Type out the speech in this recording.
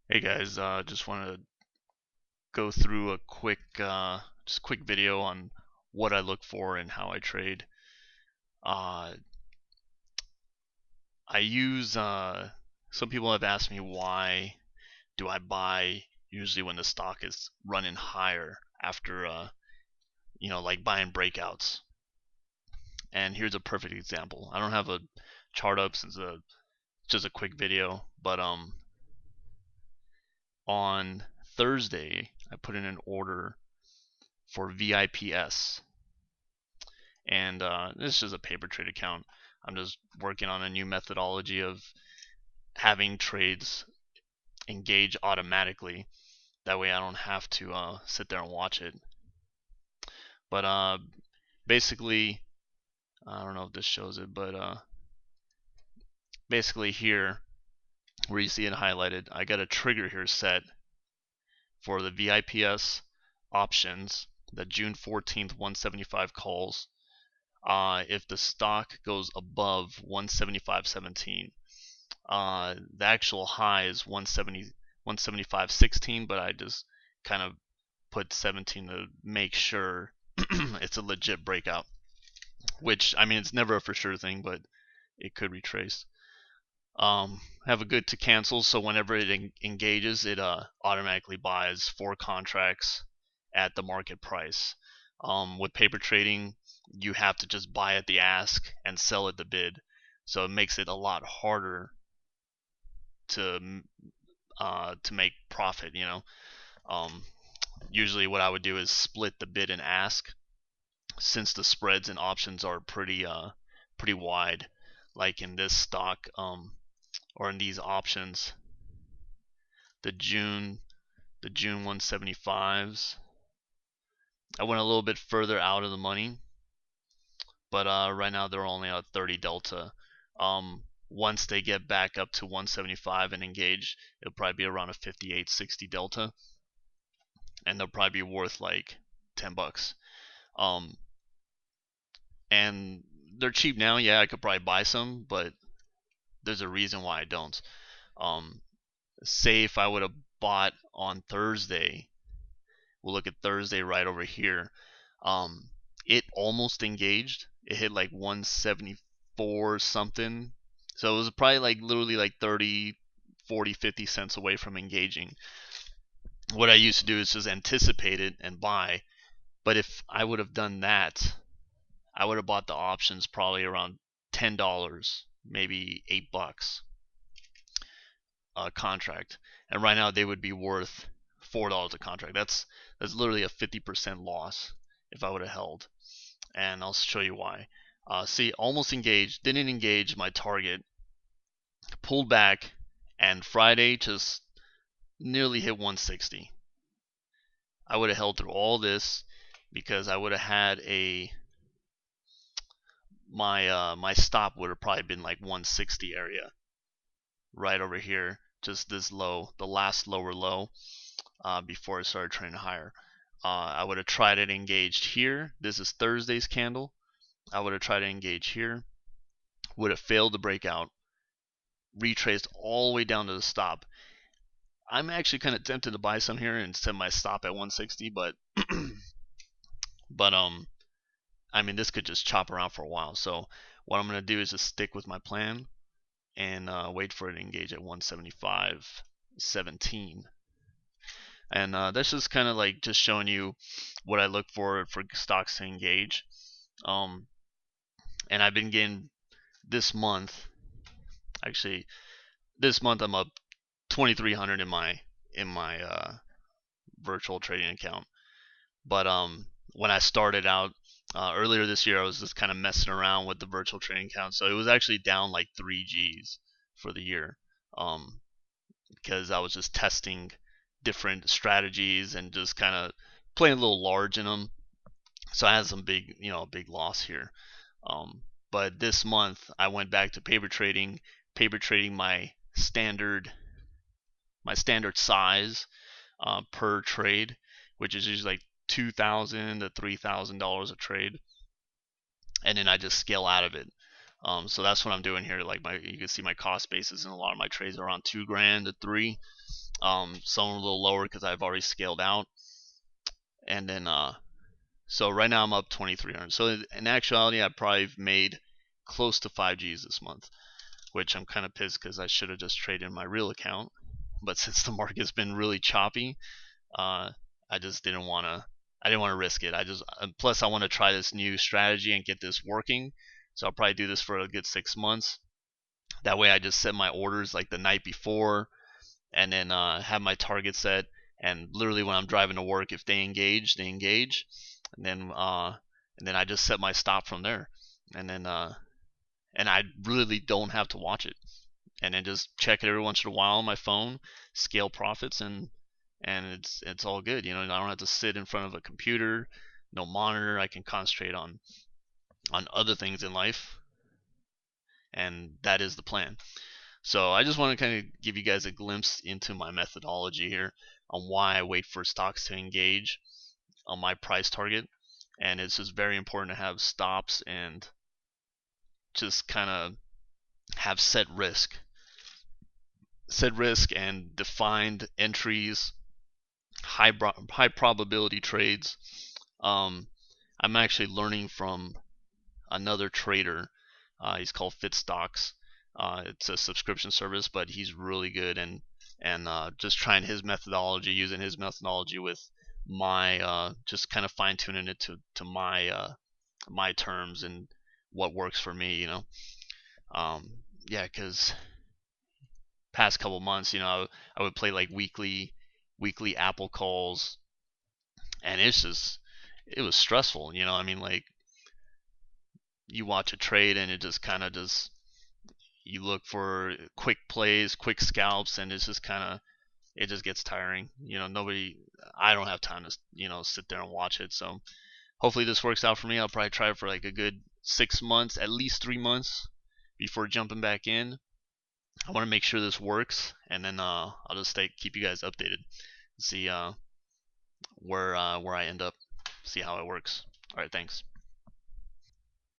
Hey guys, just want to go through a quick video on what I look for and how I trade. Uh, I use some people have asked me why do I buy usually when the stock is running higher after like buying breakouts. And here's a perfect example. I don't have a chart up since it's just a quick video, but on Thursday I put in an order for VIPS. And this is a paper trade account. I'm just working on a new methodology of having trades engage automatically. That way I don't have to sit there and watch it. But basically, I don't know if this shows it, but basically here, where you see it highlighted, I got a trigger here set for the VIPS options, the June 14th 175 calls. If the stock goes above 175.17, the actual high is 175.16, but I just kind of put 17 to make sure it's a legit breakout. Which, I mean, it's never a for sure thing, but it could retrace. Have a good to cancel, so whenever it engages, it automatically buys 4 contracts at the market price. With paper trading, you have to just buy at the ask and sell at the bid, so it makes it a lot harder to to make profit. Um, usually what I would do is split the bid and ask, since the spreads and options are pretty wide. Like in this stock, or in these options, the June the June 175s. I went a little bit further out of the money, but right now they're only at 30 delta. Once they get back up to 175 and engage, it'll probably be around a 58.60 delta, and they'll probably be worth like $10. Um, and they're cheap now. Yeah, I could probably buy some, but there's a reason why I don't. Um, say if I would have bought on Thursday, we'll look at Thursday right over here. Um, it almost engaged. It hit like 174 something. So it was probably like literally like 30, 40, 50 cents away from engaging. What I used to do is just anticipate it and buy. But if I would have done that, I would have bought the options probably around $10, maybe $8 a contract. And right now they would be worth $4 a contract. That's literally a 50% loss if I would have held. And I'll show you why. See, almost engaged, didn't engage my target, pulled back, and Friday just nearly hit 160. I would have held through all this because I would have had my stop would have probably been like 160 area right over here, just this low, the last lower low, before I started trading higher. I would have tried it engaged here. This is Thursday's candle. I would have tried to engage here. Would have failed to break out. Retraced all the way down to the stop. I'm actually kind of tempted to buy some here and set my stop at 160, but but I mean this could just chop around for a while. So what I'm gonna do is just stick with my plan and wait for it to engage at 175.17. And that's just kind of like just showing you what I look for stocks to engage. Um, and I've been getting this month. Actually, this month I'm up 2,300 in my virtual trading account. But when I started out earlier this year, I was just kind of messing around with the virtual trading account, so it was actually down like 3 Gs for the year, um, because I was just testing different strategies and just kind of playing a little large in them. So I had some big loss here. But this month I went back to paper trading my standard size per trade, which is usually like $2,000 to $3,000 a trade, and then I just scale out of it. So that's what I'm doing here. Like you can see my cost basis in a lot of my trades are around 2 grand to 3. Some are a little lower because I've already scaled out. And then so right now I'm up 2,300. So in actuality, I probably made close to 5Gs this month, which I'm kind of pissed because I should have just traded my real account. But since the market's been really choppy, uh, I just didn't want to. I didn't want to risk it. Plus I want to try this new strategy and get this working. So I'll probably do this for a good 6 months. That way I just set my orders like the night before, and then have my target set. And literally when I'm driving to work, if they engage, they engage, and then I just set my stop from there, and then and I really don't have to watch it, and then just check it every once in a while on my phone, scale profits, and it's all good. I don't have to sit in front of a computer, no monitor. I can concentrate on other things in life, and that is the plan. So I just want to kind of give you guys a glimpse into my methodology here on why I wait for stocks to engage on my price target. And it's just very important to have stops and just kind of have set risk and defined entries, high probability trades. Um, I'm actually learning from another trader. He's called FitStocks. It's a subscription service, but he's really good, and just trying his methodology, using his methodology with my just kind of fine tuning it to my terms and what works for me. Yeah, because past couple months, I would play like weekly Apple calls, and it was stressful. I mean, like, you watch a trade and it just kind of just you look for quick plays, quick scalps, and it's just kind of it just gets tiring. I don't have time to sit there and watch it. So hopefully this works out for me. I'll probably try it for like a good 6 months, at least 3 months before jumping back in. I want to make sure this works, and then I'll just keep you guys updated, see where I end up, see how it works. All right, thanks.